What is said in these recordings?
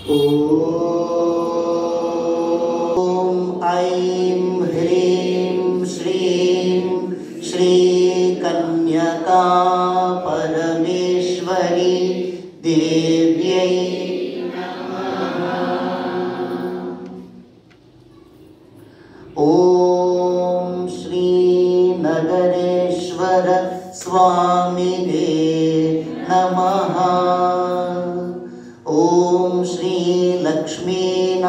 ॐ ऐं ह्रीं श्रीं श्रीकन्यका परमेश्वरी देव्यै ॐ श्रीनगरेश्वर स्वामिने नमः। ॐ श्री लक्ष्मीनारायणाय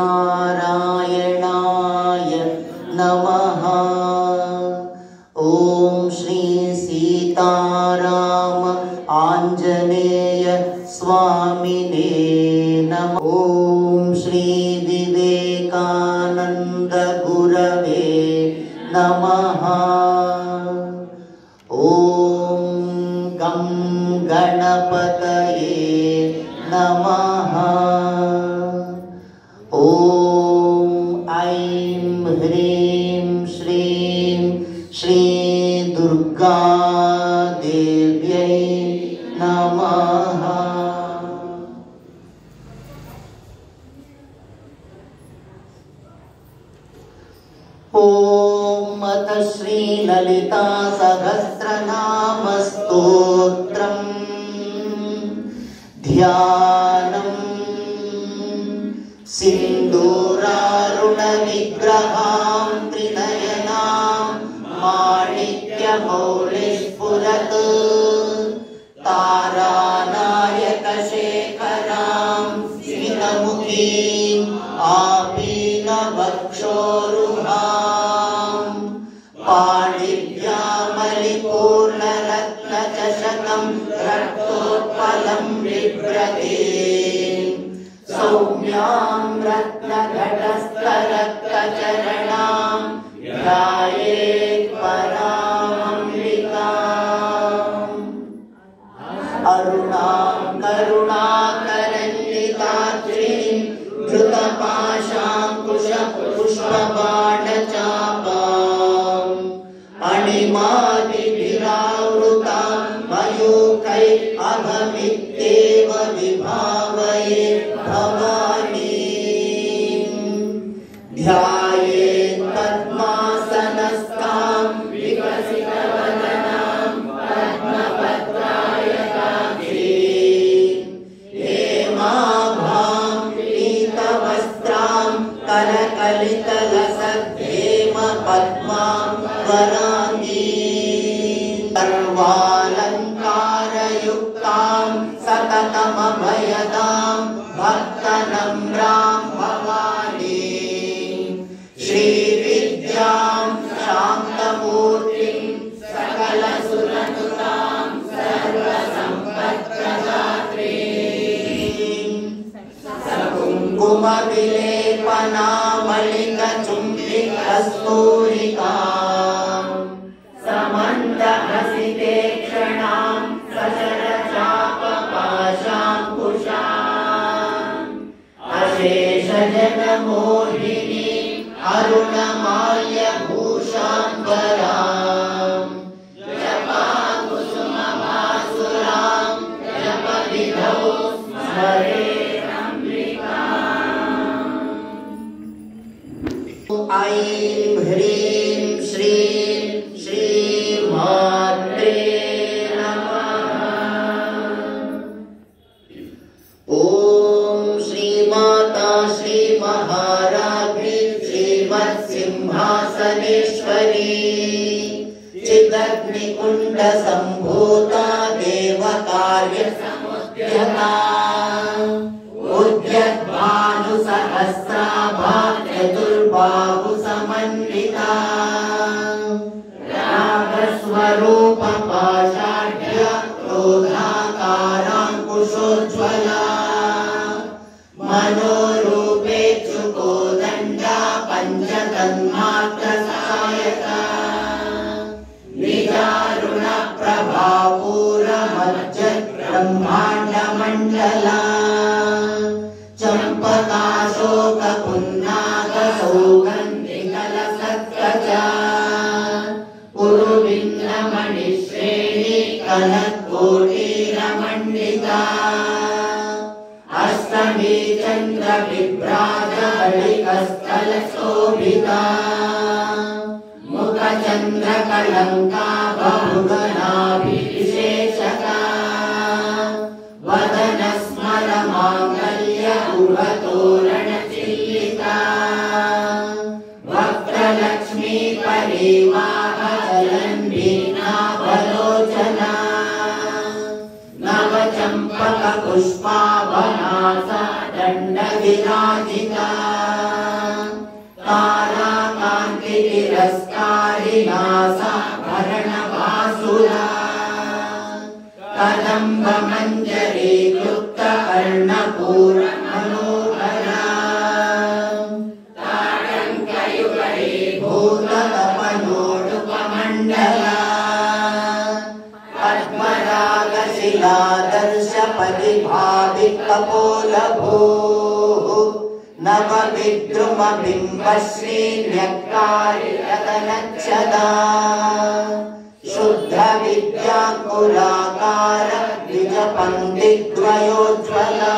नमः। ॐ श्री सीताराम आञ्जनेय स्वामिने नमः। ॐ श्री विवेकानन्द गुरवे नमः। ॐ गं गणपतये नमः। ॐ ऐं ह्रीं श्रीं श्री दुर्गा देव्यै नमः। ॐ अथ श्री ललिता सहस्रनाम स्तोत्रम् ध्यानम्। सिन्दूरारुण विग्रहां त्रिनयनां माणिक्यमौलिस्फुरत् तारानायकशेखरां स्मितमुखीं आपीनवक्षोरुहां पाणिभ्यामलिपूर्णरत्नचषकं रक्तोत्पलं बिभ्रतीं सौम्यां रत्नघटस्थरक्तचरणां ध्यायेत् परामम्बिकाम्। अरुणां करुणाकरञ्जिताक्षीं धृतपाशाङ्कुशपुष्पबाणचापाम् अणिमादिभिरावृतां मयूखैः अभमित्येव विभावये भवानीं। ध्यायेत् पद्मासनस्थां विकसितवदनां पद्मपत्रायताक्षीं हेमाभां पीतवस्त्रां करकलितलसद्धेम पद्मां वराङ्गीं सर्वालङ्कारयुक्तां सततमभयदां भक्तनम्रां भवानीं श्रीविद्यां शान्तमूर्तिं सकलसुरनुतां सर्वसम्पत्प्रदात्रीं सकुङ्कुमविलेपनामलिकचुम्बिकस्तूरिकां समन्दहसितेक्षणां सशरचापपाशाङ्कुशाम् अशेषजनमोहिनीं अरुणमाल्यभूषाम्बरां जपाकुसुमभासुरां जपविधौ स्मरेदम्बिकाम्। ऐं ह्रीं श्रीं श्रीमात्रे नमः। ॐ श्रीमाता श्रीमहाराज्ञी श्रीमत्सिंहासनेश्वरी चिदग्निकुण्डसम्भूता देवकार्यसमुद्यता उद्यद्भानुसहस्राभा चतुर्बाहुसमन्विता रागस्वरूपपाषाढ्य क्रोधाकाराङ्कुशोज्ज्वला मनोरूपेक्षुकोदण्डा पञ्चतन्मात्रसायका निजारुणप्रभापूरमज्जद्ब्रह्माण्डमण्डला चम्पकाशोकपुन्नागसौगन्धिकलसत्कचा कुरुविन्नमणिश्रेणी कनत्कोटीरमण्डिता अष्टमी चन्द्र चन्द्रविभ्राजकलिकस्थलशोभिता मुखचन्द्रकलङ्का बहुगणाभिविशेषका वदनस्मरमाङ्गल्यगुहतोरणचिल्लिका वक्त्रलक्ष्मी परिवाहजलन्वीनावलोचना नवचम्पकपुष्पावनासा दण्डविराजिता ताराकान्तितिरस्कारिणा भरणवासुरा कदम्बमञ्जरी क्लुप्तकर्णपूरमनोहरा ताडङ्कयुगली भूततपनोडुपमण्डला पद्मरागशिलादर्शपरिभाविकपोलभूः नवविद्रुमबिम्बश्रीन्यक्कारिरतनच्छदा शुद्धविद्याकुलाकार द्विजपङ्क्तिद्वयोज्ज्वला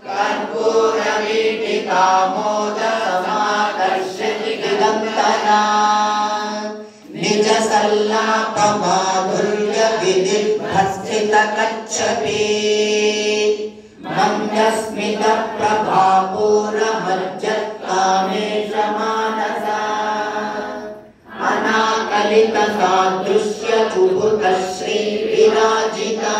कर्पूरवीटिकामोदसमाकर्षति दिगन्तरा निजसल्लापमाधुर्यविदिग्धस्थितकच्छपी मन्दस्मितप्रभापूरमज्जत्कामेशमानसा अनाकलितसादृश्यचुबुकश्रीविराजिता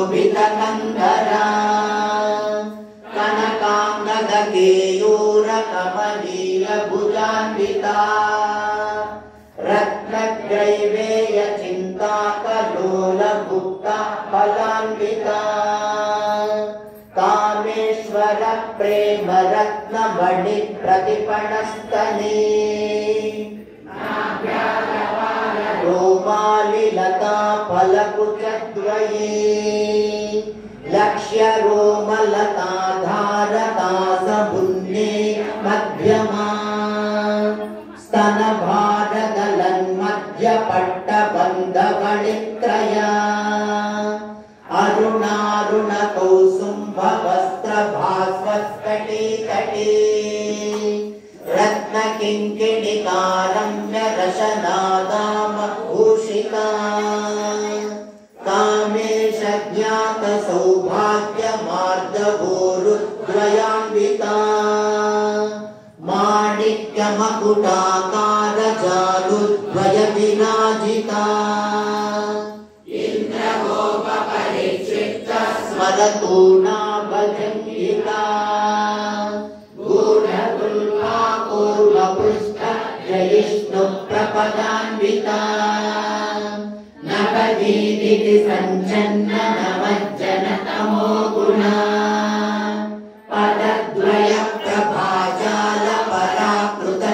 कामेशभद्रमाङ्गल्यसूत्रशोभितकन्धरा कनकाङ्गदकेयूरकमलीयभुजान्विता रत्नग्रैवेयचिन्ताकलोलभुक्ता फलान्विता कामेश्वर प्रेम रत्नमणि प्रतिपणस्तने रोमालिलता फलकुचद्वये लक्ष्य रोमलता धारता समुन्ने मध्यमा स्तन भारदलन्मध्यपट्टबन्धगणित्रया अरुणारुणकौसुम्भवस्त्रभास्वत्कटीतटी रत्नकिङ्किणिकारम्यरशनादामभूषिता कामेशज्ञातसौभाग्यमार्दवोरुद्वयान्विता माणिक्यमकुटाकारजालुद्वयविराजिता स्मरतूणाभजङ्गिका गूढतुल्पा पूर्वपृष्ठ जयिष्णुप्रपदान्विता नवदीदिति सञ्चन्न नवज्जनतमो गुणा पदद्वय प्रभाजाल पराकृतसरोरुहा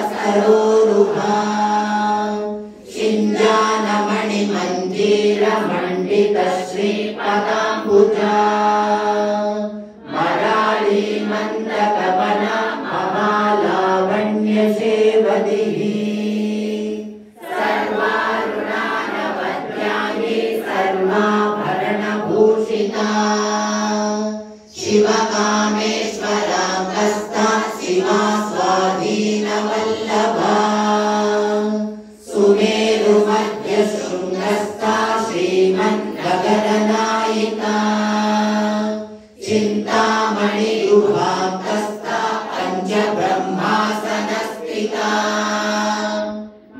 शिञ्जानमणिमञ्जीरमण्डित श्रीपदाम्बुजा मराळी मन्दकवना महालावण्यसेवदिः सर्वारुणानवद्यानि सर्वाभरणभूषिता शिवकामेश्वराङ्गस्था शिवा स्वाधीनवल्लभा सुमेरुमध्यशृङ्गस्था श्रीमन्नगरनायिका चिन्तामणियुहान्तस्था पञ्चब्रह्मासनस्थिता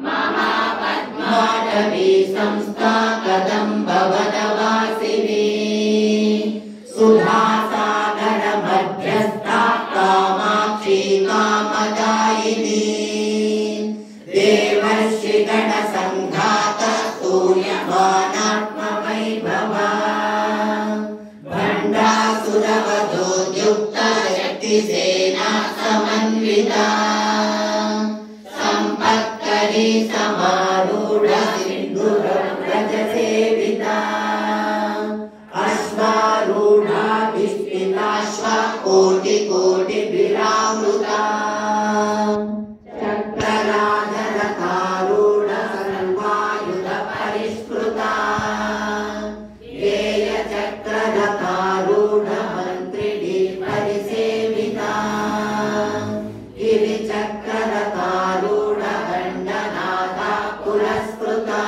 महापद्माटवी संस्था कदम्बवनवासिनी सुधासागरमध्यस्था कामाक्षी कामदायिनी देवर्षिगणसङ्घात स्तूयमानात्मवैभवा भण्डासुरवधोद्युक्त शक्तिसेना समन्विता सम्पत्करी समारूढ सिन्धुरव्रजसेविता अश्वारूढाभिष्टिताश्व कोटिकोटिभिरावृता चक्रराजरथारूढ सर्वायुध परिष्कृता संस्तुता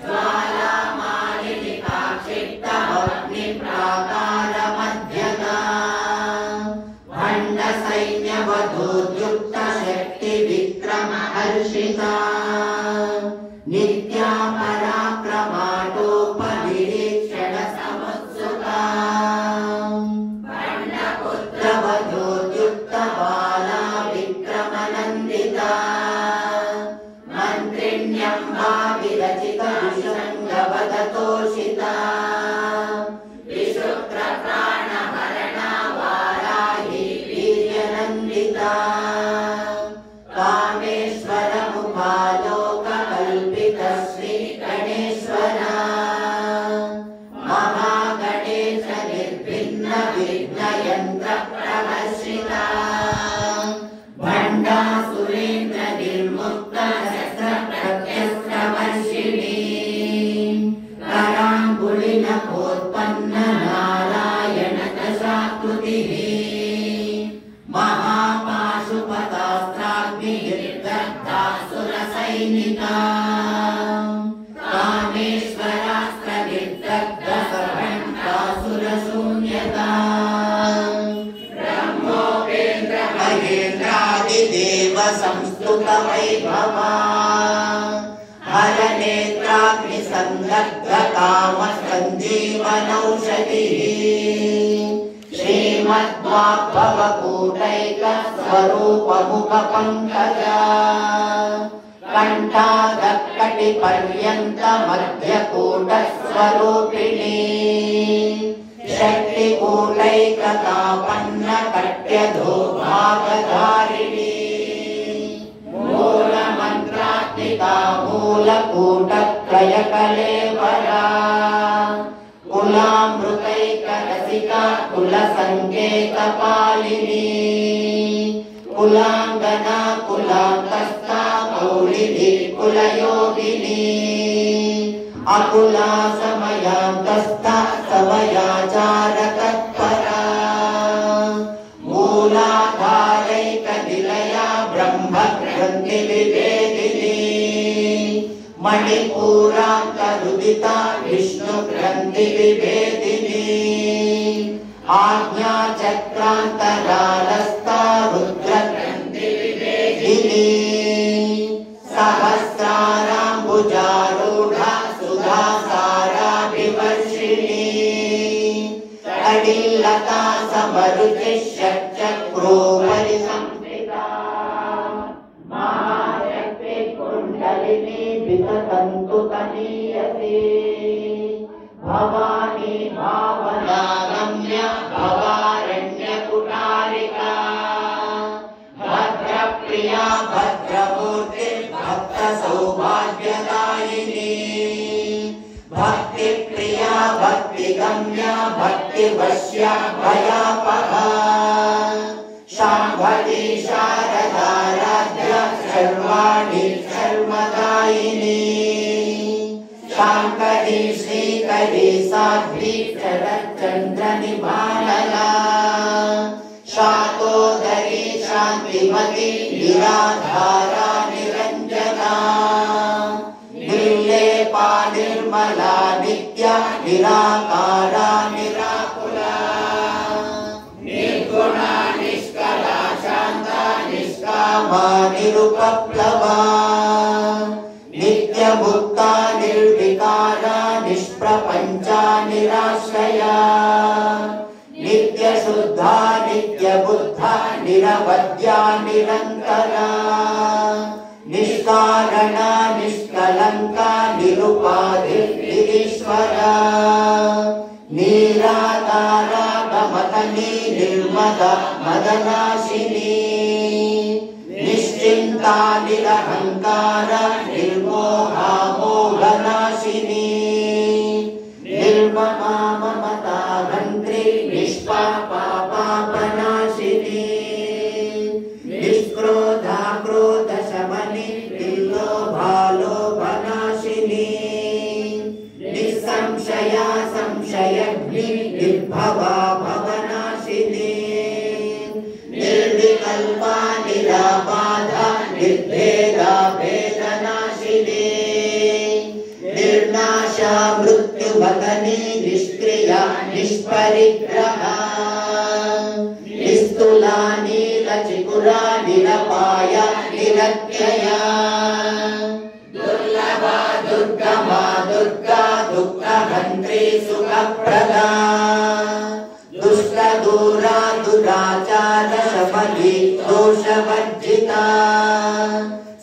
ज्वालामालिनि काक्षिप्तमग्निप्राकारमध्यगा भण्डसैन्यवधूद्युक्त शक्तिविक्रमहर्षिता नित्या पराक्रमाटोपनिरीक्षण समुत्सुका भण्डपुत्रवधूद्युक्त बाला विक्रमनन्दिता मन्त्रिण्यम्बा विरचित विशृङ्गवदतोषिता विशुक्रप्राणहरणा वाराही वीर्यनन्दिता कामेश्वरमुपालोककल्पित श्रीगणेश्वरा महागणेश निर्भिन्न विघ्नयन्त्रप्रहर्षिता भण्डासुरेन्द्र निर्मुक्त शस्त्रप्रत्यस्त्रवर्षिणी कराङ्गुलिनकोत्पन्न नारायण दशाकृतिः महापाशुपतास्त्राग्निर्दग्धासुरसैनिका कामेश्वरास्त्रनिर्दग्धसर्वण्डासुरशून्यता ब्रह्मोपेन्द्र महेन्द्रादिदेव संस्तुतवैभवा हरनेत्राग्निसन्दग्धकामसञ्जीवनौषधिः श्रीमद्वाग्भवकूटैकस्वरूपमुखपङ्कजा कण्ठागत्कटिपर्यन्तमध्यकूटस्वरूपिणी शक्तिकूटैकतापन्नकट्यधोभागधारिणी मूलमन्त्रात्मिका मूलकूटत्रयकलेवरा कुलामृतैकरसिका कुलसङ्केतपालिनी कुलाङ्गना कुलाङ्कस्था कौलिनी कुलयोगिनी अकुला समयान्तस्था समयाचारतत्परा मूलाधारैकनिलया ब्रह्मग्रन्थिविभेदिनी मणिपूरान्तरुदिता विष्णुग्रन्थिविभेदिनी आज्ञाचक्रान्तरालस्था रुद्रग्रन्थिविभेदिनी सहस्राराम्बुजारूढा सुधासाराभिवर्षिणी तडिल्लता समरुचिः षट्चक्रोपरि संस्थिता महाशक्ति कुण्डलिनी विततन्तुतनीयसी भवानी भावनागम्य भवारण्यकुटारिका भद्रप्रिया भद्रमूर्ति भक्तसौभाग्यदायिनी भक्तिप्रिया भक्तिगम्या भक्तिवश्या भयापहा शाम्भवी शारदाराध्या सर्वाणि सर्वदायिनी शाङ्करी श्रीकरी साध्वी शरच्चन्द्रनिभानला शातोदरी शान्तिमती निराधारा निरञ्जना निर्लेपा निर्मला नित्या निराकारा निराकुला निर्गुणा निष्कला शान्ता निष्कामा निरुपप्लवा नित्यमुक्ता निर्विकारा निष्प्रपञ्चा निराश्रया नित्यशुद्धा नित्यबुद्धा निरवद्या निरन्तरा निष्कारणा निष्कलङ्का निरुपाधिर्निरीश्वरा निराकारा गमतनी निर्मदा मदनाशिनी निश्चिन्ता निरहङ्कारा निर्मोहा मोहनाशिनी निर्ममा ममता हन्त्री निष्पापा पापनाशिनी निष्क्रोधा क्रोधशमनी निर्लोभा लोभनाशिनी निस्संशया संशयग्नि निर्भवा भवनाशिनी निर्विकल्पा निराबाधा निर्भेदा भेदनाशिनी मृत्युवतनी निष्क्रिया निष्परिग्रहा निस्तुला नीलचिकुरा निरपाया निरत्यया दुर्लभा दुर्गमा दुर्गा दुःखहन्त्री सुखप्रदा दुष्टदूरा दुराचार शमनी दोषवर्जिता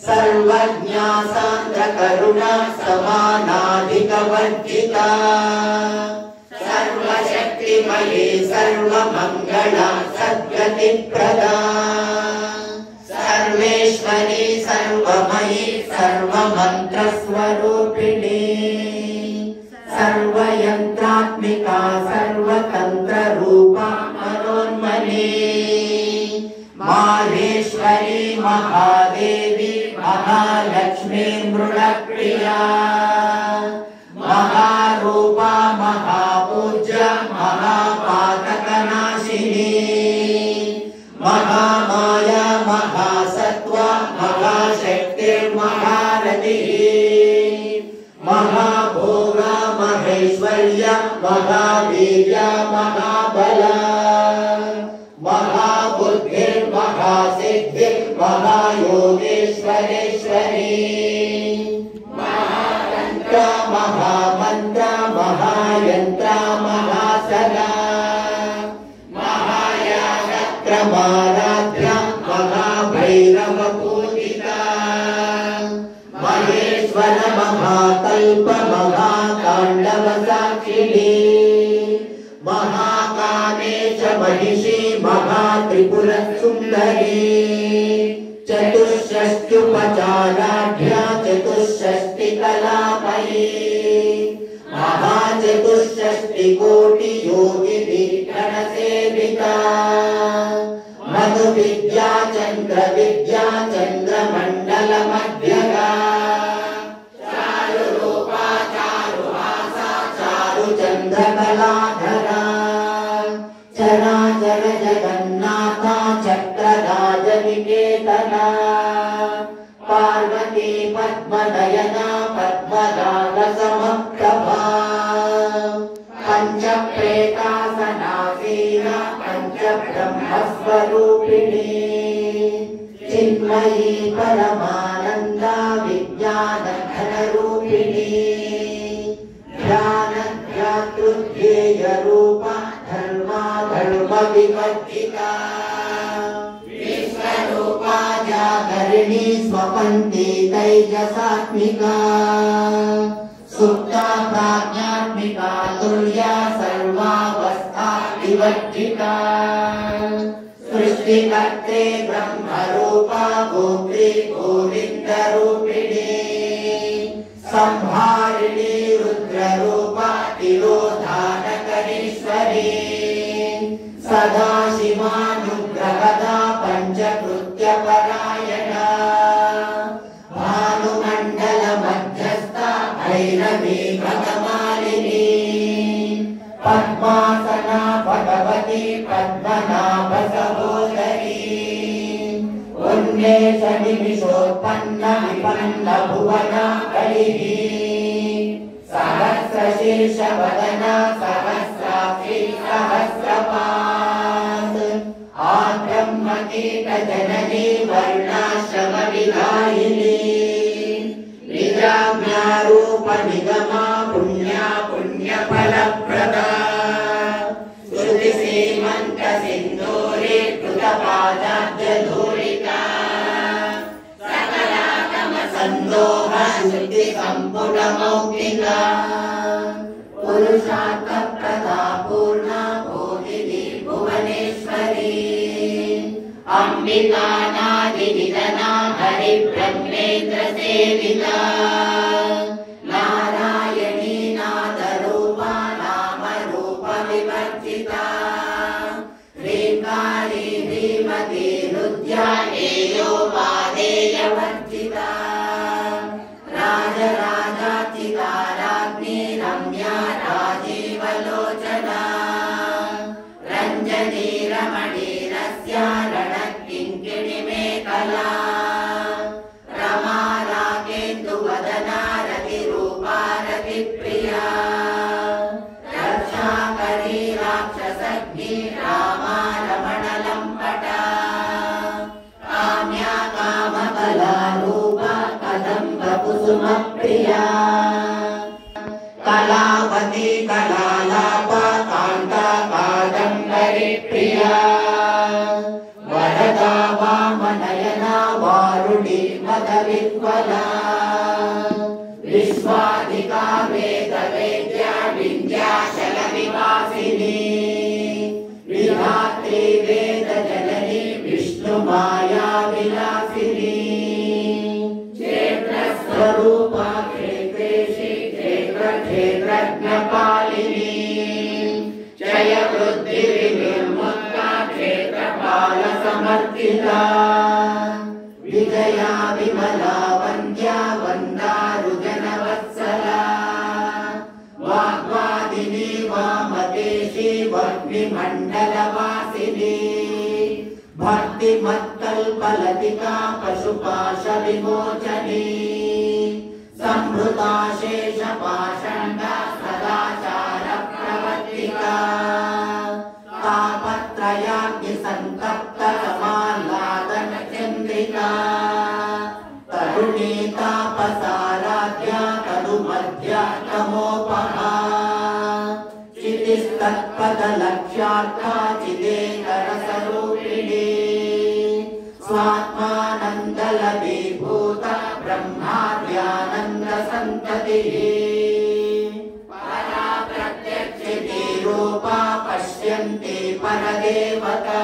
सर्वज्ञा सान्द्रकरुणा समानाधिकवर्जिता सर्वशक्तिमयी सर्वमङ्गला सद्गतिप्रदा सर्वेश्वरी सर्वमयी सर्वमन्त्रस्वरूपिणी सर्वयन्त्रात्मिका सर्वतन्त्ररूपा मनोन्मनी माहेश्वरी महादेवी महालक्ष्मी मृडप्रिया महारूपा महापूज्या महापातकनाशिनी महामाया महासत्त्वा महाशक्तिर्महारतिः महाभोगा महेश्वर्या महावीर्या महाबला महाबुद्धिर्महासिद्धिर् महायोगेश्वरेश्वरी महातन्त्र महामन्त्र महायन्त्र महासदा महायागत्रमाराध्या महाभैरवपूजिता महेश्वर महाकल्प महाताण्डवसाक्षिणी महाकामेश महिषी महात्रिपुरसुन्दरी चतुष्षष्ट्युपचाराढ्या चतुष्षष्टिकलामयी महाचतुष्षष्टिकोटियोगिनी गणसेविता मधुविद्या चन्द्रविद्या चन्द्रमण्डलमध्यगा चारुरूपा चारुहासा चारुचन्द्रकलाधरा चराचर जगन्नाथा चक्रराजनिकेतना पार्वती पद्मनयना पद्मनाभसमप्रभा पञ्चप्रेतासनासीना पञ्चब्रह्मस्वरूपिणी चिन्मयी परमानन्दा विज्ञानघनरूपिणी ध्यानध्यातृध्येयरूपा धर्मविवर्जिता विश्वरूपा जागरिणी स्वपन्ती तैजसात्मिका सुप्ता प्राज्ञात्मिका तुल्या सर्वावस्था विवर्जिता सृष्टिकर्त्री ब्रह्मरूपा भोक्त्री गोविन्दरूपिणी संहारिणी रुद्ररूपा तिरोधानकरीश्वरी सदाशिवानुग्रहदा पञ्चकृत्यपरायणा भानुमण्डलमध्यस्था भैरवी भगमालिनी पद्मासना भगवती पद्मनाभसहोदरी उन्मेषनिमिषोत्पन्न विपन्नभुवना कलिः सहस्रशीर्षवदना सहस्राक्षी सहस्रपात् आब्रह्मकीटजननी वर्णाश्रमविधायिनी निजाम्यारूपनिगमा पुण्या पुण्यफलप्रदा श्रुतिसीमन्तसिन्दूरे कृतपादाब्जधूलिका सकलागमसन्दोह श्रुतिसम्पुटमौक्तिका पुरुषार्थप्रदा पूर्णा बोधिनी भुवनेश्वरी अम्बिकानादिनिधना हरिब्रह्मेन्द्रसेविता नारायणी नादरूपा नामरूपविवर्जिता ह्रीङ्कारी ह्रीमती रुद्या हेयोपादेयवर्जिता राजराजार्चिता राज्ञी रम्या राजीवलोचना रञ्जनी रमणीरस्या रणकिङ्किणिमेखला रमा राकेन्दुवदना प्रिया कलावती कलालाप कान्ता कादम्बरी प्रिया वरदा वामनयना वारुणी मदविह्वला विश्वाधिका वेदवेद्या विन्ध्याचलनिवासिनी विधात्री वेदजननी विष्णुमाया विलासिनी क्षेत्रस्वरूपा क्षेत्रेशी क्षेत्रज्ञपालिनी जय वृद्धिर्विमुक्ता क्षेत्रपालसमर्थिता विजया विमला वन्द्या वन्दारुजनवत्सला वाग्वादिनी वामदेशी वह्निमण्डलवासिनी भक्तिमत्कल्पलतिका पशुपाशविमोचनी संहृता शेषपाषण्डा सदाचारप्रवर्तिका तापत्रयाग्निसन्तप्तसमाह्लादनचन्द्रिका तरुणी तापसाराध्या तनुमध्या तमोपहा चितिस्तत्पदलक्ष्यार्था चिदेकरसरूपिणी स्वात्मानन्दलभीभूत ब्रह्माद्यानन्दसन्ततिः परा प्रत्यक्षितिरूपा पश्यन्ति परदेवता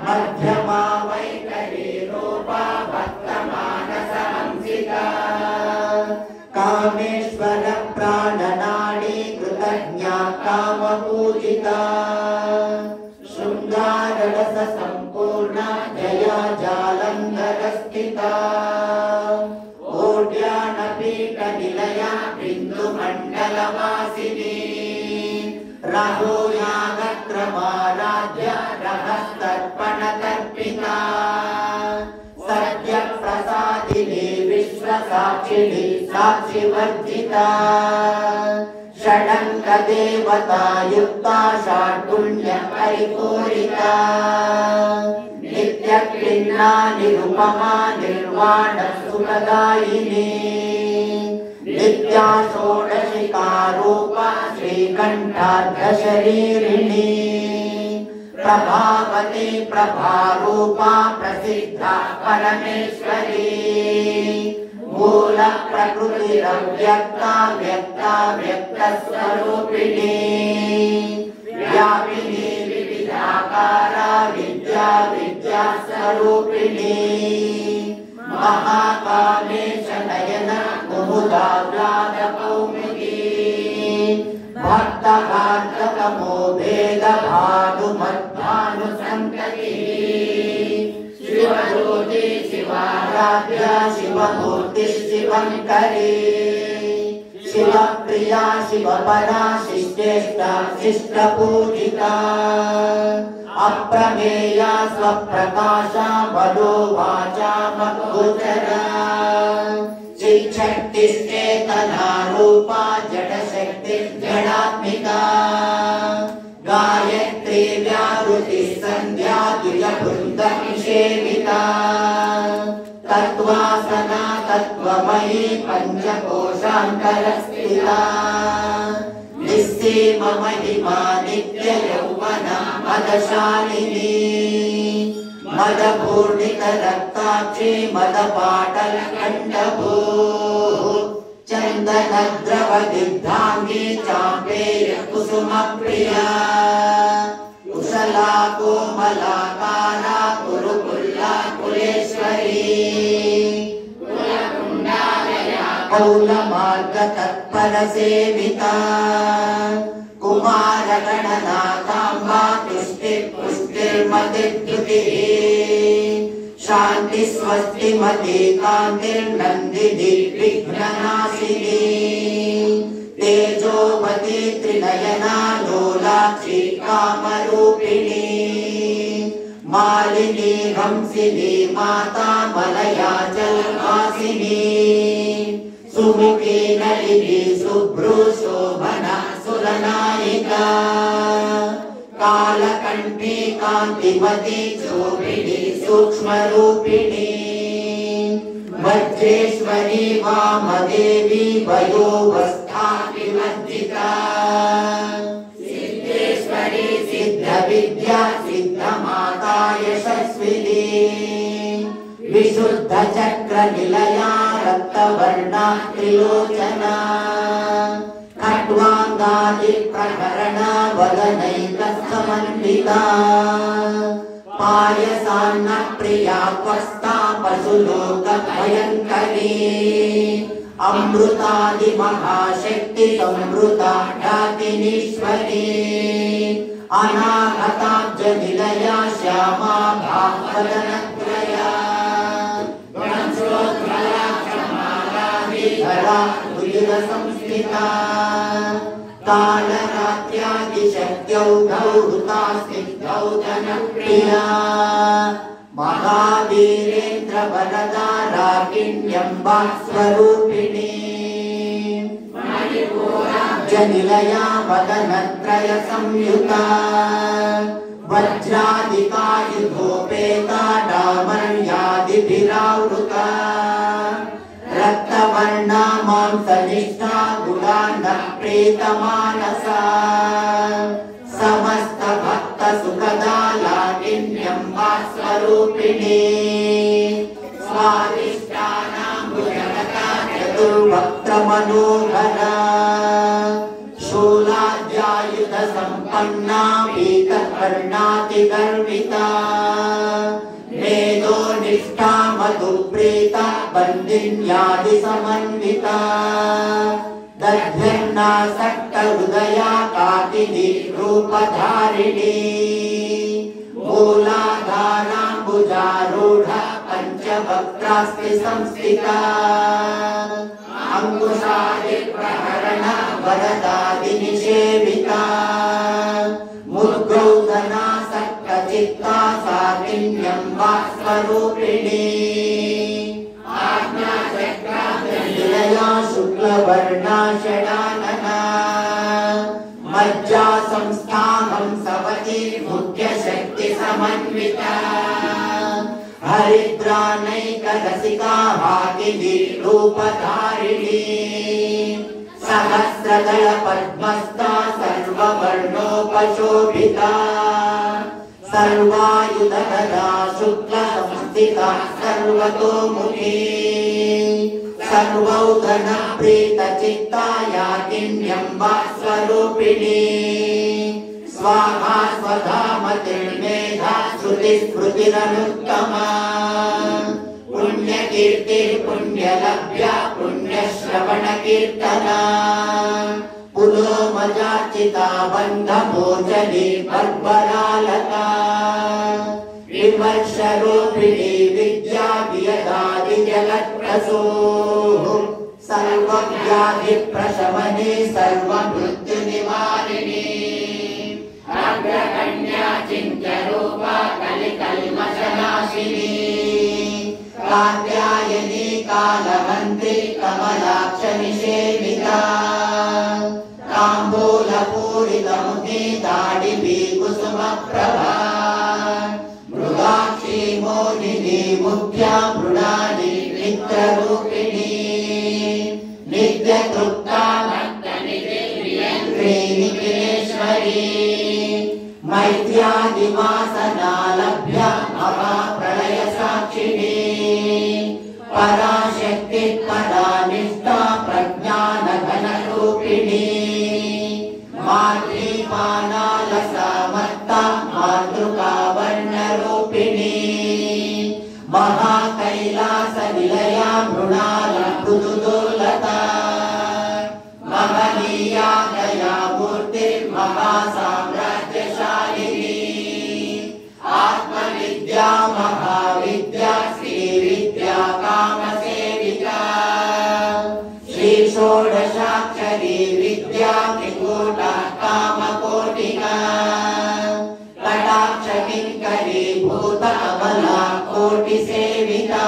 मध्यमा वैखरी रूपा भक्तमानसहंसिका कामेश्वर प्राणनाडी कृतज्ञा कामपूजिता शृङ्गाररस सम्पूर्णा जया जालन्धरस्थिता ओड्यानपीठनिलया बिन्दुमण्डलवासिनी रघुयागक्रमाराध्य रहस्तर्पणतर्पिता सत्यप्रसादिनी विश्वसाक्षिणी साक्षिवर्जिता षडङ्गदेवता युक्ता षाड्गुण्य परिपूरिता नित्यक्लिन्ना निरुपमा निर्वाण सुखदायिनी नित्या षोडशिकारूपा श्रीकण्ठार्धशरीरिणी प्रभावती प्रभारूपा प्रसिद्धा परमेश्वरी मूल प्रकृतिरव्यक्ता व्यक्ता व्यक्तस्वरूपिणी व्यापिनी विविधाकारा विद्या विद्यास्वरूपिणी महाकामेश नयन कुमुदाह्लादकौमुदी भक्तभार्गवमो भेदभानुमद्भानुसन्ततिः शिवज्योति शिवाराध्या शिवमूर्ति शिवङ्करी शिवप्रिया शिवपरा शिष्टेष्टा शिष्टपूजिता अप्रमेया स्वप्रकाशा बलो वाचा मद्गोचरा चिच्छक्तिश्चेतना रूपा जडशक्ति जडात्मिका गायत्री व्याहृति संध्या द्विजवृन्दनिषेविता तत्त्वासना तत्त्वमयी पञ्चकोशान्तरस्थिता निस्सीमा महिमा नित्य यौवना मदशालिनी मदपूर्णितरक्ताक्षी मदपाटलकण्ठभूः चन्दनद्रवदिग्धाङ्गी चाम्पेय कुसुमप्रिया कुशला कोमलाकारा कुरुकुल्ला कुलेश्वरी कौलमार्गतत्परसेविता कुमारगणनाथाम्बा तुष्टिर्पुष्टिर्मतिद्युतिः शान्ति स्वस्ति मति कान्तिर्नन्दिनी विघ्ननाशिनी तेजोवती त्रिनयना लोलाक्षी कामरूपिणी मालिनी हंसिनी माता मलया जलवासिनी सुमुखी नलिनी शुभ्रू शोभना सुरनायिका कालकण्ठी कान्तिमती शोभिनी सूक्ष्मरूपिणी वज्रेश्वरी वामदेवी वयोवस्था विवर्जिता सिद्धेश्वरी सिद्धविद्या सिद्धमाता यशस्विनी विशुद्धचक्रनिलया रक्तवर्णा त्रिलोचना खट्वाङ्गादिप्रकरणा वदनैकसमन्विता पायसान्नप्रिया त्वस्ता पशुलोकभयङ्करी अमृतादिमहाशक्ति संवृता ख्यातिनीश्वरी अनाहताब्जनिलया श्यामा भावदनत्रया संस्थिता कालरात्र्यादिशक्त्यौघौ हृता स्निग्धौ जनप्रिया महावीरेन्द्रवरदा रागिण्यम्बा स्वरूपिणी जनिलया वदनत्रय संयुता वज्रादिकायुधोपेता डामर्यादिभिरावृता रक्तवर्णा मांसनिष्ठा गुणान्नः प्रीतमानसा समस्त भक्त सुखदा लागिन्यम्बा स्वरूपिणी स्वादिष्टानाम्बुजगता चतुर्वक्त्रमनोहरा शूलाद्यायुध सम्पन्ना पीतवर्णातिगर्विता मेधो निष्ठा मधुप्रीता बन्दिन्यादिसमन्विता दध्यन्नासक्तहृदया काकिनी रूपधारिणी मूलाधाराम्बुजारूढा पञ्चवक्त्रास्ति संस्थिता अङ्कुशादिप्रहरणा वरदादिनिषेविता मुद्गौधनासक्तचित्ता साकिन्यम्बा स्वरूपिणी आज्ञाचक्रानिलया शुक्लवर्णा षडानना मज्जा संस्थाहं सवती मुख्यशक्तिसमन्विता हरिद्रानैकरसिका हाकिनी रूपधारिणी सहस्रदल पद्मस्था सर्ववर्णोपशोभिता सर्वायुधगदा शुक्लसंस्थिता सर्वतोमुखी सर्वौघनप्रीतचित्ता याकिन्यम्बा स्वरूपिणी स्वाहा स्वधा मतिर्मेधा श्रुतिस्मृतिरनुत्तमा पुण्यकीर्तिः पुण्यलभ्या पुण्यश्रवणकीर्तना पुलोमजार्चिता बन्धमोचनी बर्बरालता विमर्शरूपिणी विद्या वियदादिजगत्प्रसूः सर्वव्याधिप्रशमनी सर्वमृत्युनिवारिणी अग्रगण्या चिन्त्यरूपा कलिकल्मषनाशिनी कात्यायनी कालहन्त्री कमलाक्षनिषेविता ताम्बूलपूरितमुखी दाडिभी कुसुमप्रभा मृगाक्षी मोहिनी मुख्या मृणाली मित्ररूपिणी नित्यतृप्ता भक्तनिधिप्रियङ्क्रीनिखिलेश्वरी मैत्र्यादिवासनालभ्या महाप्रलयसाक्षिणी पराशक्ति परानिष्ठा प्रज्ञानघनरूपिणी मातृपानालसामत्ता मातृकावर्णरूपिणी महाकैलासनिलया मृणालमृदुदुर्लता महनीया दयामूर्तिर्महासाम्राज्यशालिनी आत्मविद्या महाविद्या श्रीविद्या कामसेविका श्रीषोडशाक्षरी विद्या त्रिकूटा कामकोटिका कटाक्षकिङ्करी भूतकमला कोटिसेविता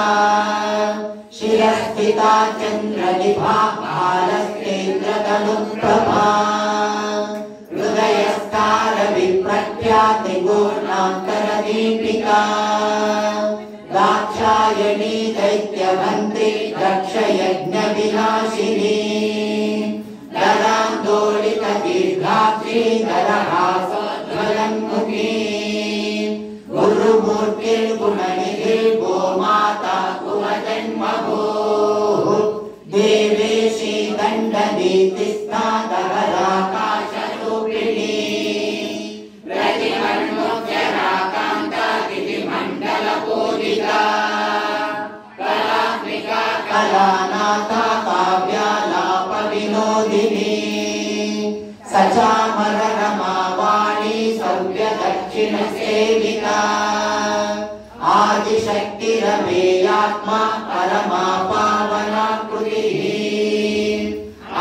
शिरस्थिता चन्द्रनिभा भालस्तेन्द्रतनुप्रभा हृदयस्तारविप्रख्यातिगूर्णान्तरदीपिका दाक्षायणी कात्यायनी दैत्यमन्त्री दक्षयज्ञविनाशिनी दरान्दोलितदीर्घाक्षी दरहासोज्ज्वलन्मुखी गुरुमूर्तिर्गुणनिधिर्गोमाता कुवजन्मभूः देवेशी दण्डनीतिस्तादहराकाशरूपिणी प्रतिमन्मुख्यराकान्ता गिरिमण्डलपूजिता कलात्मिका कलानाथा काव्यालापविनोदिनी सचामररमावाणी सव्यदक्षिणसेविता आदिशक्तिरमेयात्मा परमा पावनाकृतिः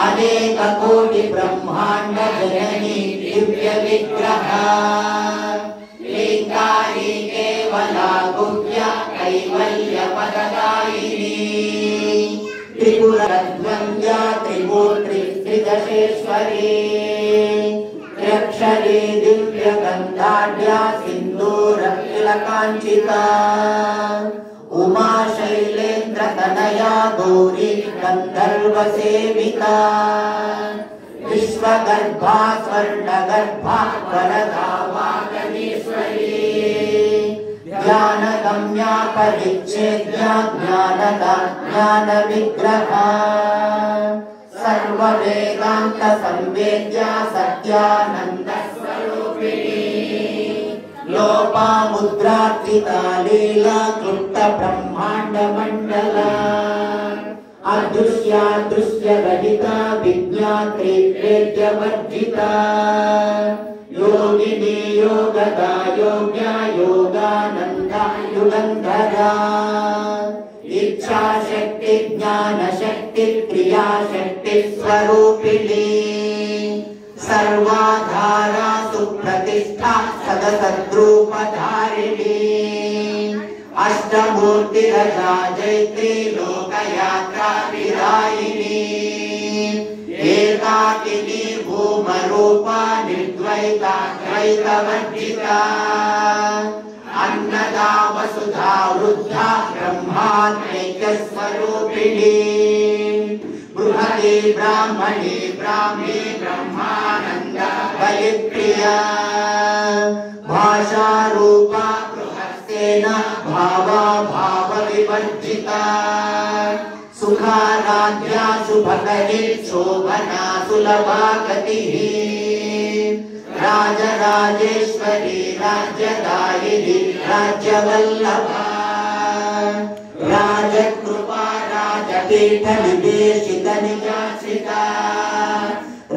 अनेककोटिब्रह्माण्ड जननी दिव्यविग्रहा लिङ्गारी केवला गुह्या कैवल्यपददायिनी त्रिपुरद्वन्द्या त्रिमूर्ति त्रिदशेश्वरी त्र्यक्षरी दिव्यगन्धाढ्या सिन्दूरतिलकाञ्चिता उमा शैलेन्द्रतनया गौरी गन्धर्वसेविता विश्वगर्भा स्वर्णगर्भा वरदा वागीश्वरी ज्ञानगम्या परिच्छेद्या ज्ञानदा ज्ञानविग्रहा सर्ववेदान्त संवेद्या सत्यानन्दस्वरूपिणी लोपामुद्रार्चिता लीला क्लुप्त ब्रह्माण्ड मण्डला अदृश्या दृश्यरहिता विज्ञात्री वेद्यवर्जिता योगिनी योगदा योग्या योगानन्दा युगन्धरा इच्छा शक्ति ज्ञान शक्ति क्रिया शक्ति स्वरूपिणी सर्वाधारा सुप्रतिष्ठा सदसद्रूपधारिणी अष्टमूर्तिरजा जैत्री लोकयात्रा विदायिनी एकाकिनी भूमरूपा निर्द्वैता द्वैतवर्जिता अन्नदा वसुधा वृद्धा ब्रह्मात्मैक्यस्वरूपिणी बृहती ब्राह्मणी ब्राह्मी ब्रह्मानन्द बलिप्रिया भाषारूपा बृहत्सेना भावा भावविवर्जिता सुखाराध्या शुभकरी शोभना सुलभा गतिः राजराजेश्वरी राज्यदायिनी राज्यवल्लभा राजकृपा राजपीठ निवेशित निजाश्रिता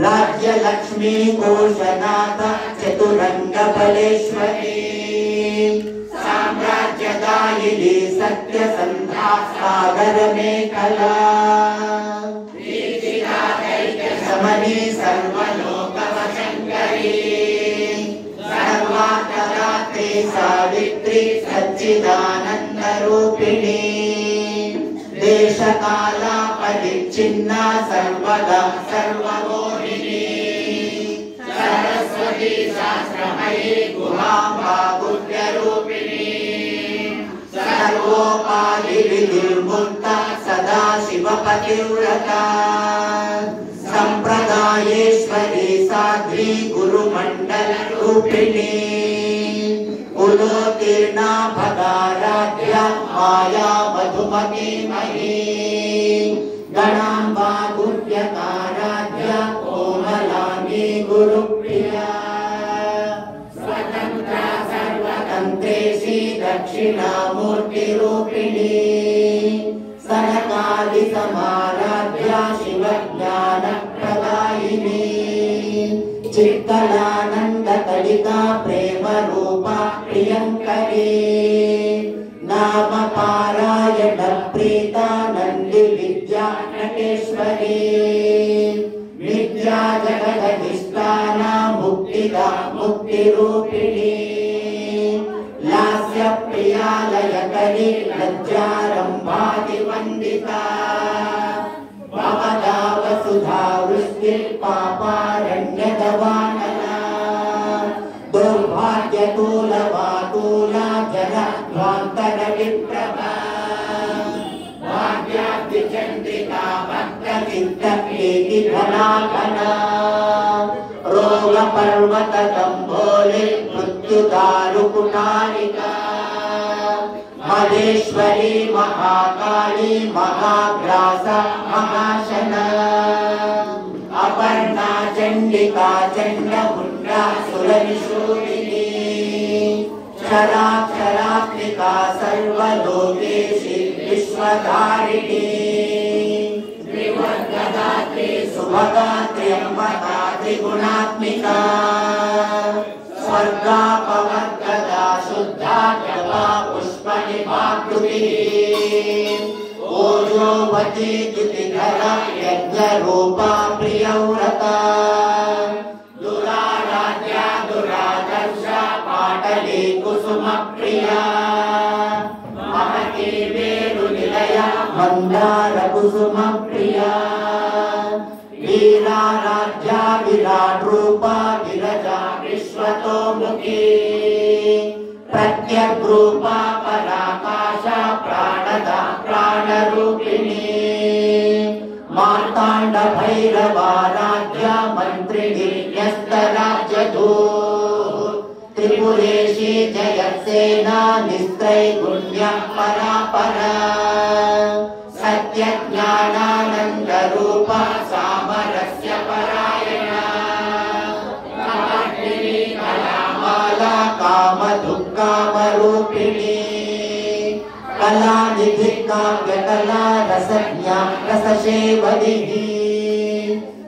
राज्यलक्ष्मी कोशनाथ चतुरंग बलेश्वरी साम्राज्यदायिनी सत्यसन्धा सागर मेखला समनी सर्वलोकवशङ्करी सर्वान्तरात्रि सावित्री सच्चिदानन्दरूपिणी देशकाला परिच्छिन्ना सर्वदा सर्वमोहिनी सरस्वती शास्त्रमयी गुहाम्बा गुह्यरूपिणी सर्वोपाधि विनिर्मुक्ता सदा शिवपतिव्रता संप्रदायेश्वरी साध्वी गुरुमंडल रूपिणी कुलोत्तीर्णा भगाराध्या माया मधुमती मही गणाम्बा गुह्यकाराध्या कोमलानी गुरुप्रिया स्वतंत्रा सर्वतन्त्रेशी दक्षिणामूर्ति रूपिणी सनकादि समाराध्या शिवज्ञान प्रदायिनी चित्तलानंद तडिता प्रेम रूपा प्रियंकरी नाम पारायण प्रीता नंदि विद्या नटेश्वरी विद्या जगदधिष्ठाना मुक्तिदा मुक्ति रूपिणी लास्य प्रियालयकरी लज्जारम्भाति वन्दिता भवदा वसुधा वृष्टिः पापारण्यदवानला दुर्भाग्यतूलवातूला जनध्वान्तरविप्रभा कीर्ति धनाधना रोग पर्वत कंभोले मृत्यु दारु कुटारिका महेश्वरी महाकाली महाग्रास महाशना अपर्णा चंडिका चंडमुंडा सुरनिशूलिनी क्षराक्षरात्मिका सर्वलोकेशी विश्वधारिणी त्रिवर्गदात्री सुभगात्री अम्बका त्रिगुणात्मिका स्वर्गापवर्गदा शुद्धा जपा पुष्पनिभाकृतिः ओजोवती द्युतिधरा यज्ञरूपा प्रियव्रता दुराराध्या दुरादर्शा पाटली कुसुमप्रिया महती वेणुनिलया मन्दार कुसुमप्रिया वीराराध्या विराट रूपा विरजा विश्वतोमुखी प्रत्यग्रूपा पराकाशा प्राणदा प्राणरूपिणी मार्ताण्ड भैरवाराध्या मन्त्रिणी न्यस्तराज्यधूः त्रिपुरेशी जयसेना निस्त्रैगुण्य परापरा सत्यज्ञानानन्दरूपा सामरस्य परायणा कलामाला कामदुःखामरूपिणी कलानिधि काव्यकला रसज्ञा रससेवदिः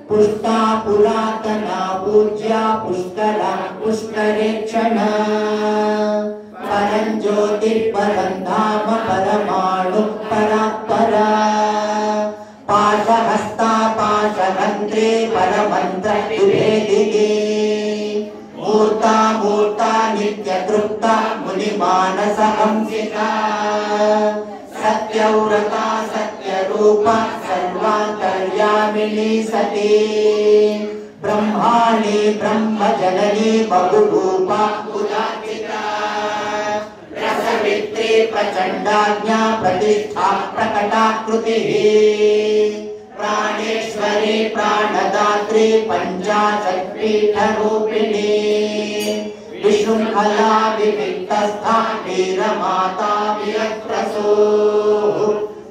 पुष्टा पुरातना पूज्या पुष्करा पुष्करेक्षणा परं ज्योतिः परं धाम परमाणु परात्परा पाशहस्ता पाशहन्त्री परमन्त्र विभेदिनी मूर्ता मूर्ता नित्यतृप्ता मुनिमानस हंसिका सत्यव्रता सत्यरूपा सर्वान्तर्यामिनी सती ब्रह्माणि ब्रह्मजननी बहुरूपा उदाचिता रसवित्री प्रचण्डाज्ञा प्रतिष्ठा प्रकटाकृतिः प्राणेश्वरी प्राणदात्री पञ्चाशत्पीठरूपिणी विशृङ्खला विविक्तस्था वीरमाता विरक्तसूः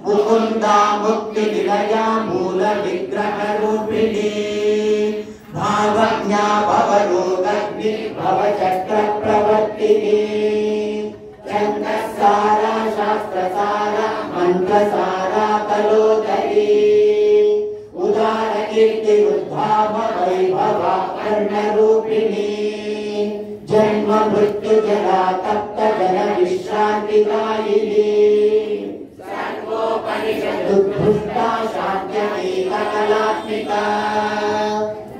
मुकुन्दा मुक्तिनिलया मूलविग्रहरूपिणी भावज्ञा भवरोगग्नि भवचक्रप्रवर्तिनी छन्दस्सारा शास्त्रसारा मन्त्रसारा कलोदरी उदारकीर्तिरुद्धाम वैभवा कर्णरूपिणी जन्म मृत्यु जरा तप्त जन विश्रान्तिदायिनी सर्वोपनिषदुद्भुष्टा शान्त्यनीका कलात्मिका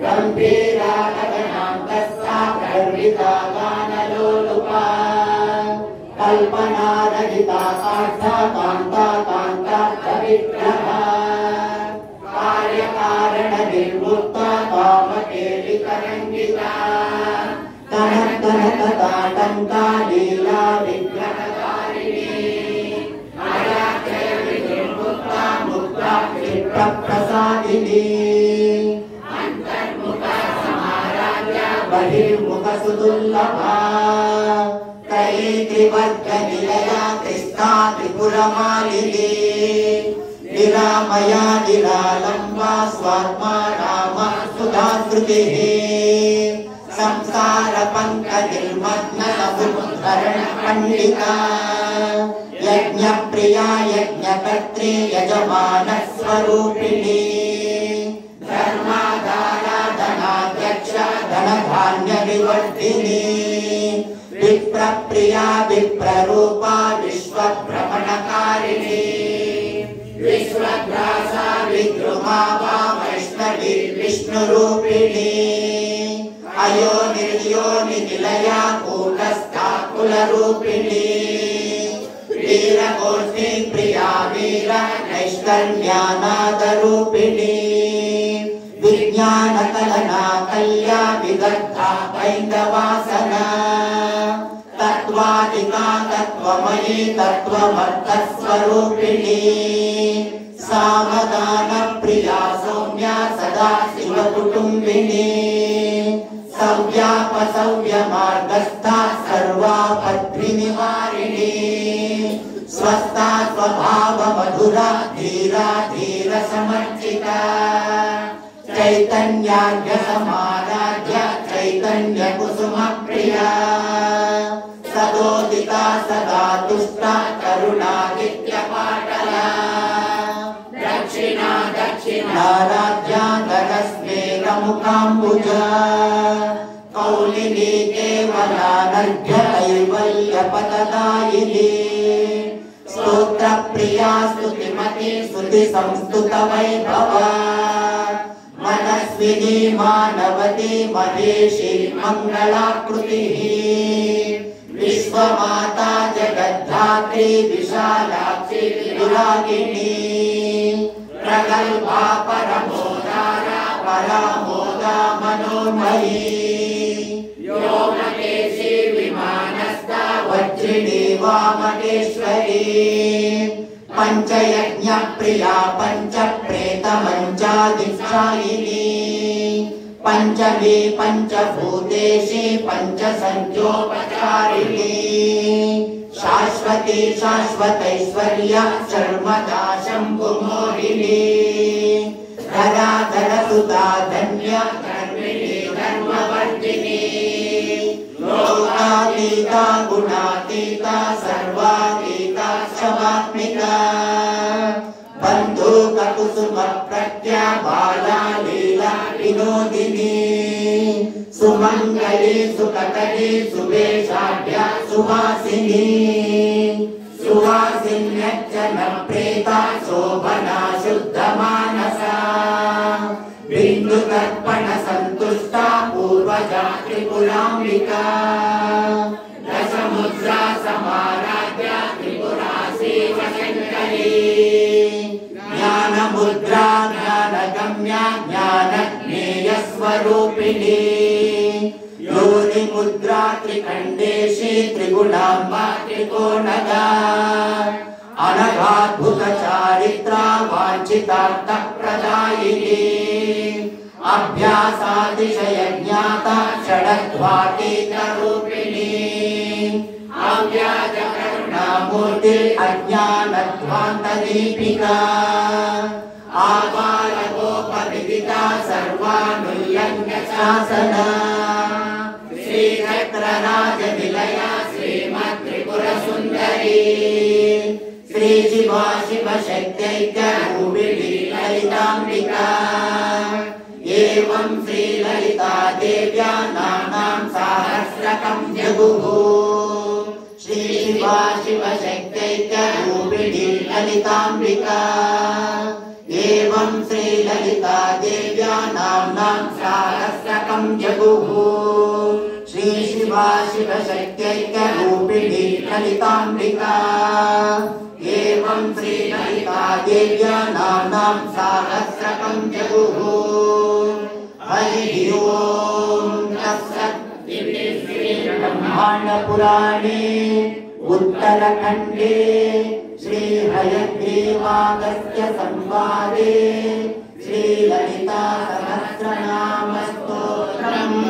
गम्भीरा गगनान्तस्था गर्विता गानलोलुपा कल्पना रहिता काष्ठा कान्ता कान्तार्थविग्रहा कार्यकारण निर्मुक्ता कामकेलिकरङ्गिता कनकनकताटङ्का लीला विग्रहकारिणी अयाक्षय विनिर्मुक्ता मुक्ता क्षिप्रप्रसादिनी अन्तर्मुखा समाराध्या बहिर्मुखसुदुर्लभा त्रयी त्रिवर्गनिलया त्रिस्था त्रिपुरमालिनी निरामया निरालम्बा स्वात्मा राम सुधाश्रुतिः संसार पङ्कनिर्मग्न समुद्धरण पण्डिता यज्ञप्रिया यज्ञकर्त्री यजमानस्वरूपिणी धर्माधारा धनाध्यक्षा धनधान्यविवर्धिनी विप्रप्रिया विप्ररूपा विश्वभ्रमणकारिणी विश्वग्रासा विद्रुमा वा वैष्णवी विष्णुरूपिणी अयो निर्योनि निलया कूटस्था कुलरूपिणी वीरगोष्ठी प्रिया वीर नैष्कर्म्यानादरूपिणी विज्ञानकलना कल्या विदग्धा पैन्दवासना तत्त्वादिका तत्त्वमयी तत्त्वमर्थस्वरूपिणी सावधान प्रिया सौम्या सदा शिवकुटुम्बिनी सव्यापसव्य मार्गस्था सर्वापद्विनिवारिणी स्वस्था स्वभाव मधुरा धीरा धीर समर्चिता चैतन्यार्घ्य समाराध्य चैतन्य कुसुम प्रिया सदोदिता सदा तुष्टा करुणादित्य पाटला दक्षिणा दक्षिणाराध्या धरस्मेर मुखाम्बुजा कौलिनी केवलानर्घ्य कैवल्य पददायिनी स्तोत्र प्रिया स्तुतिमती स्तुति संस्तुत वैभवा मनस्विनी मानवती महेशी मंगलाकृतिः विश्वमाता जगद्धात्री विशालाक्षी विरागिणी प्रगल्भा परमोदारा परामोदा मनोमयी व्योमकेशी विमानस्था वज्रिणी वामकेश्वरी पंचयज्ञ प्रिया पंच प्रेत मंचाधिष्ठायिनी पंचमी पंचभूतेशी पंच संख्योपचारिणी शाश्वती शाश्वतैश्वर्य शर्मदा शंभुमोहिनी धराधर सुधा धन्य धर्मिणी धर्मवर्धिनी लोकातीता गुणातीता सर्वातीता क्षमात्मिका बंधुक कुसुम प्रज्ञा बाला लीला विनोदिनी सुमंगली सुकटली सुवेशाढ्या सुवासिनी सुवासिन्यज्जन प्रेता शोभना शुद्ध मानसा बिंदु तर्पण संतुष्टा पूर्वजा त्रिपुरांबिका दशमुद्रा समाराध्या त्रिपुरा शिवशंकरी ज्ञान मुद्रा ज्ञान गम्या ज्ञान ज्ञेय स्वरूपिणी योनि मुद्रा त्रिखंडेशी त्रिगुणांबा त्रिकोणगा अनघाद्भुत चारित्रा वांछितार्थ प्रदायिनी अभ्यासातिशय ज्ञाता षडध्वातीत रूपिणी अव्याज करुणामूर्ति अज्ञानध्वान्त दीपिका आबालगोपविदिता सर्वानुल्लङ्घ्य शासना श्रीचक्रराज निलया श्रीमत्त्रिपुरसुन्दरी श्री शिवा शिवशक्त्यैक्य रूपिणी ललिताम्बिका एवं श्री ललिता देव्या नाम्नां सहस्रकं जगुः श्री शिवा शिवशक्त्यैक्य रूपिणी ललिताम्बिका एवं श्री ललिता देव्या नाम्नां सहस्रकं जगुः श्री शिवा शिवशक्त्यैक्य रूपिणी ललिताम्बिका एवं श्री ललिता देव्या नाम्नां सहस्रकं जगुः हरि ओम तत्सत् ब्रह्मांड पुराणे उत्तरखंडे श्री हयग्रीवागस्त्य संवादे श्री ललिता सहस्रनाम स्तोत्रम्